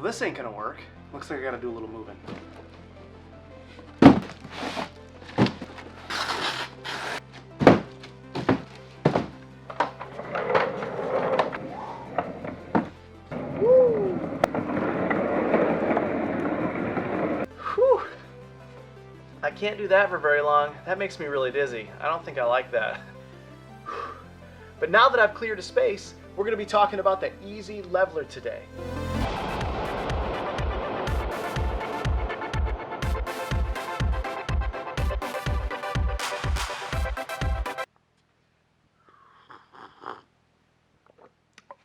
Well, this ain't gonna work. Looks like I gotta do a little moving. Whew. I can't do that for very long. That makes me really dizzy. I don't think I like that. But now that I've cleared a space, we're going to be talking about the Easy Leveler today.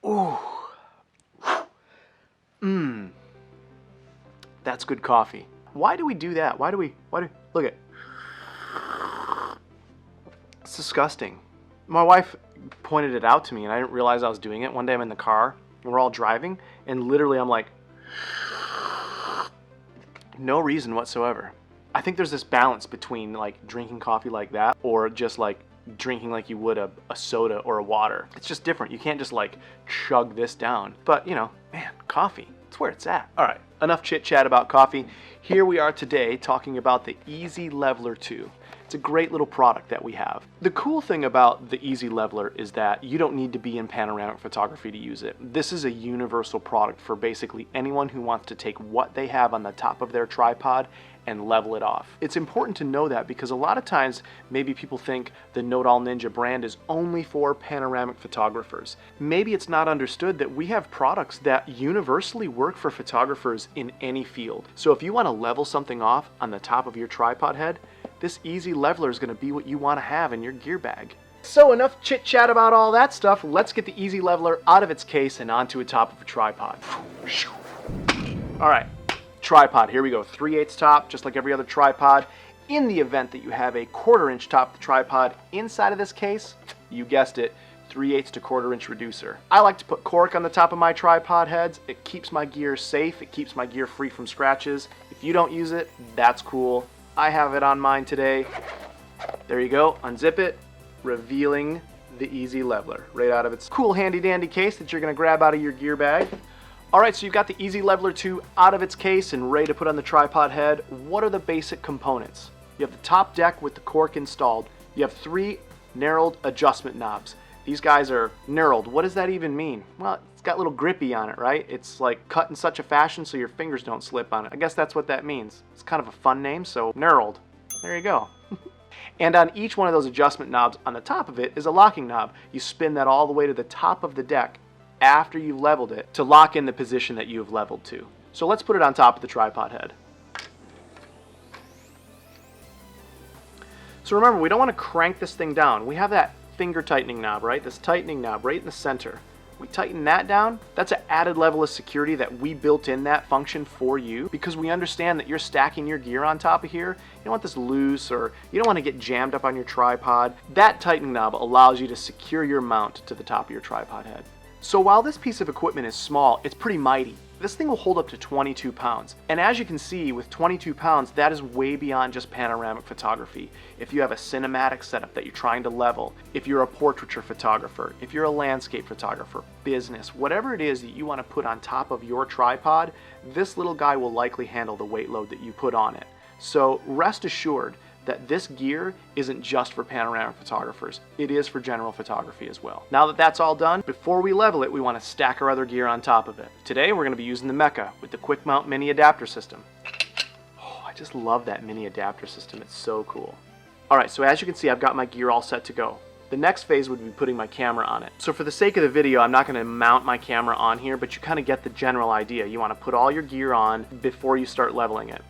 Ooh. Mmm. That's good coffee. Why do we do that? Why do look at, it's disgusting. My wife pointed it out to me and I didn't realize I was doing it. One day I'm in the car and we're all driving and literally I'm like, no reason whatsoever. I think there's this balance between like drinking coffee like that or just like drinking like you would a soda or a water. It's just different. You can't just like chug this down. But you know, man, coffee, it's where it's at. All right, enough chit chat about coffee. Here we are today talking about the Easy Leveler 2. It's a great little product that we have. The cool thing about the Easy Leveler is that you don't need to be in panoramic photography to use it. This is a universal product for basically anyone who wants to take what they have on the top of their tripod and level it off. It's important to know that because a lot of times maybe people think the Nodal Ninja brand is only for panoramic photographers. Maybe it's not understood that we have products that universally work for photographers in any field. So if you want to level something off on the top of your tripod head, this Easy Leveler is going to be what you want to have in your gear bag. So enough chit chat about all that stuff. Let's get the Easy Leveler out of its case and onto the top of a tripod. All right. Tripod, here we go, 3/8 top, just like every other tripod. In the event that you have a 1/4 inch top of the tripod inside of this case, you guessed it, 3/8 to 1/4 inch reducer. I like to put cork on the top of my tripod heads. It keeps my gear safe, it keeps my gear free from scratches. If you don't use it, that's cool. I have it on mine today. There you go, unzip it, revealing the Easy Leveler right out of its cool handy dandy case that you're gonna grab out of your gear bag. Alright, so you've got the Easy Leveler 2 out of its case and ready to put on the tripod head. What are the basic components? You have the top deck with the cork installed. You have 3 knurled adjustment knobs. These guys are knurled. What does that even mean? Well, it's got little grippy on it, right? It's like cut in such a fashion so your fingers don't slip on it. I guess that's what that means. It's kind of a fun name, so knurled. There you go. And on each one of those adjustment knobs on the top of it is a locking knob. You spin that all the way to the top of the deck after you've leveled it to lock in the position that you've leveled to. So let's put it on top of the tripod head. So remember, we don't want to crank this thing down. We have that finger tightening knob, right? This tightening knob right in the center. We tighten that down. That's an added level of security that we built in that function for you because we understand that you're stacking your gear on top of here. You don't want this loose or you don't want to get jammed up on your tripod. That tightening knob allows you to secure your mount to the top of your tripod head. So while this piece of equipment is small, it's pretty mighty. This thing will hold up to 22 pounds. And as you can see, with 22 pounds, that is way beyond just panoramic photography. If you have a cinematic setup that you're trying to level, if you're a portraiture photographer, if you're a landscape photographer, business, whatever it is that you want to put on top of your tripod, this little guy will likely handle the weight load that you put on it. So rest assured that this gear isn't just for panoramic photographers. It is for general photography as well. Now that that's all done, before we level it, we want to stack our other gear on top of it. Today, we're going to be using the Mecca with the quick mount mini adapter system. Oh, I just love that mini adapter system. It's so cool. All right, so as you can see, I've got my gear all set to go. The next phase would be putting my camera on it. So for the sake of the video, I'm not going to mount my camera on here, but you kind of get the general idea. You want to put all your gear on before you start leveling it.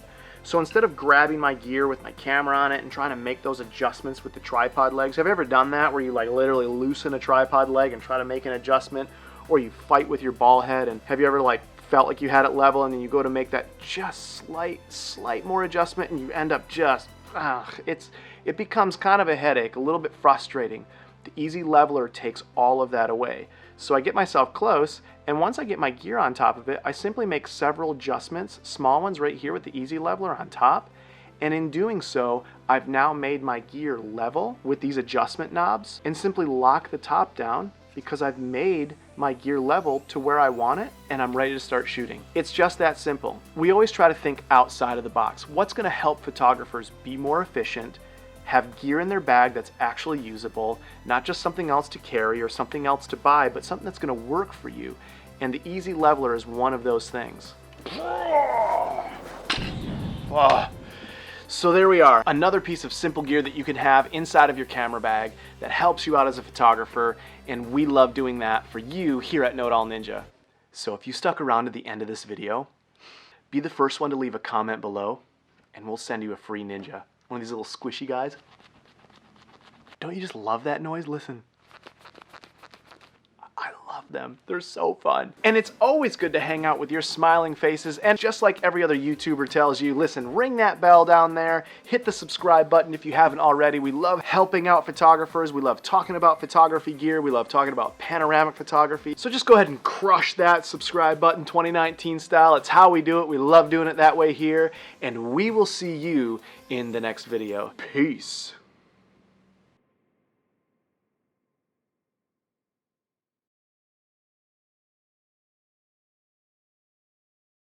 So instead of grabbing my gear with my camera on it and trying to make those adjustments with the tripod legs, have you ever done that where you like literally loosen a tripod leg and try to make an adjustment, or you fight with your ball head? And have you ever like felt like you had it level and then you go to make that just slight more adjustment and you end up just, it becomes kind of a headache, a little bit frustrating. The Easy Leveler takes all of that away. So I get myself close, and once I get my gear on top of it, I simply make several adjustments, small ones right here with the Easy Leveler on top, and in doing so, I've now made my gear level with these adjustment knobs and simply lock the top down because I've made my gear level to where I want it and I'm ready to start shooting. It's just that simple. We always try to think outside of the box. What's going to help photographers be more efficient, have gear in their bag that's actually usable, not just something else to carry or something else to buy, but something that's going to work for you. And the Easy Leveler is one of those things. So there we are, another piece of simple gear that you can have inside of your camera bag that helps you out as a photographer, and we love doing that for you here at Nodal Ninja. So if you stuck around to the end of this video, be the first one to leave a comment below, and we'll send you a free Ninja. One of these little squishy guys. Don't you just love that noise? Listen. I love them. They're so fun. And it's always good to hang out with your smiling faces, and just like every other YouTuber tells you, listen, ring that bell down there, hit the subscribe button if you haven't already. We love helping out photographers. We love talking about photography gear. We love talking about panoramic photography. So just go ahead and crush that subscribe button 2019 style. It's how we do it. We love doing it that way here, and we will see you in the next video. Peace.